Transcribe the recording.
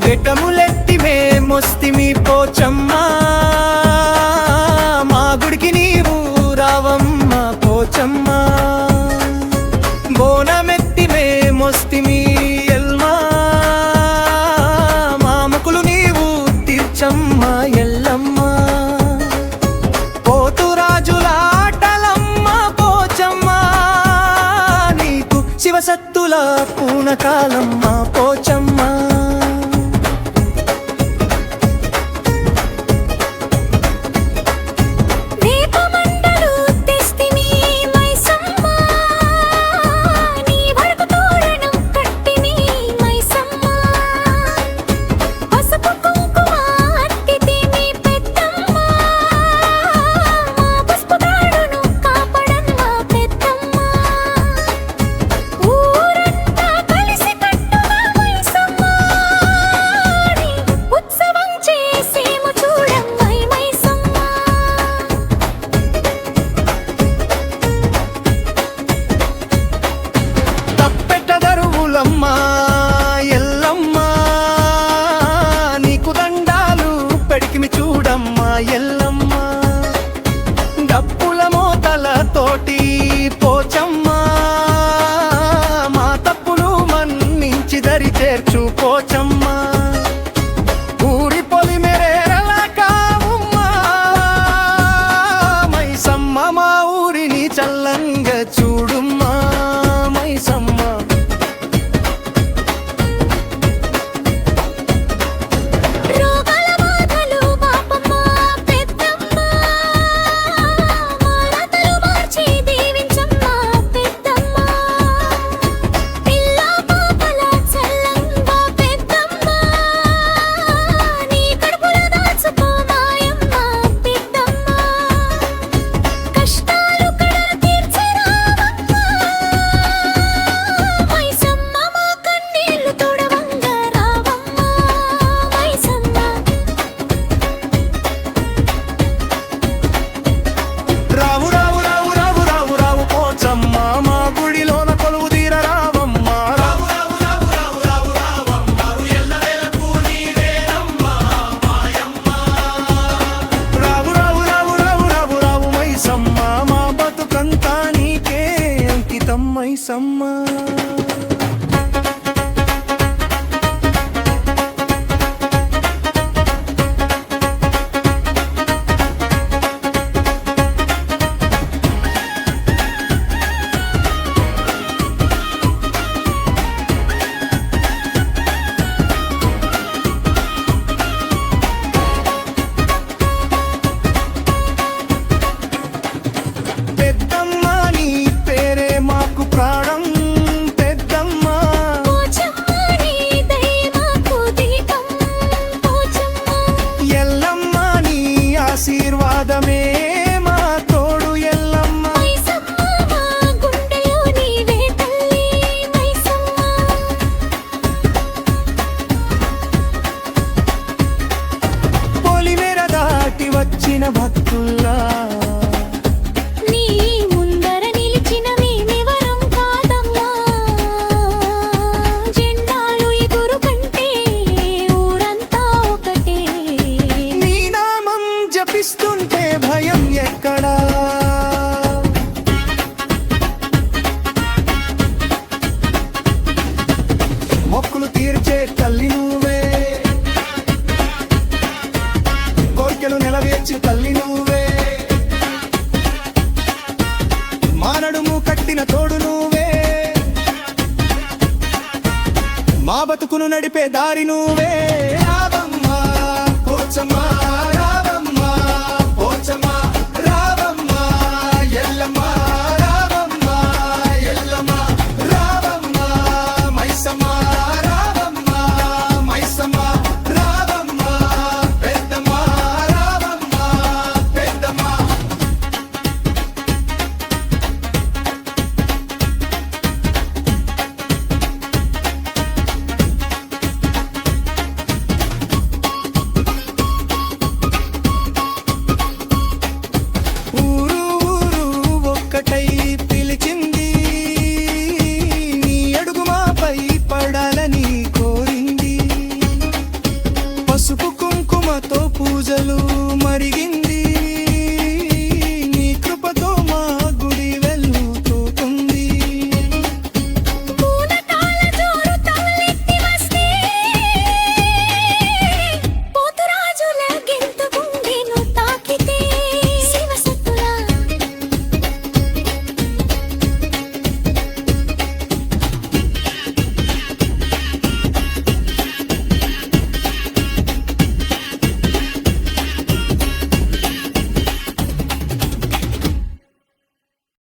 ఘటములెత్తి మేమొస్తిమి పోచమ్మా, మా గుడికి నీవు రావమ్మ పోచమ్మా. బోనమెత్తి మేమొస్తిమి ఎల్మా, మా మొక్కులు నీవు తీర్చమ్మ ఎల్లమ్మ. పోతురాజుల ఆటలమ్మ పోచమ్మ, నీకు శివసత్తుల పూనకాలమ్మ పోచమ్మ. ఎల్లమ్మ నీకు దండాలు పెడికిమి చూడమ్మ ఎల్లమ్మ. డప్పుల మోతల తోటి పోచమ్మ, మా తప్పులు మన్నించి దరి చేర్చు పోచమ్మ. ఊరి పొలి మెరేరలా కావుమ్మా మైసమ్మ, మా ఊరిని చల్లంగా చూడుమ్మా మైసమ్మ. మైసమ్మ ఆశీర్వాదమే మా తోడు ఎల్లమ్మ. పొలిమేర దాటి వచ్చిన భక్తుల్లా జపిస్తుంటే భయం ఎక్కడా, మొక్కులు తీర్చే తల్లి నువ్వే, కోరికలు నెలవేర్చి తల్లి నువ్వే, మానడుము కట్టిన తోడు నువ్వే, మా బతుకును నడిపే దారి నువ్వే. పోచమ్మా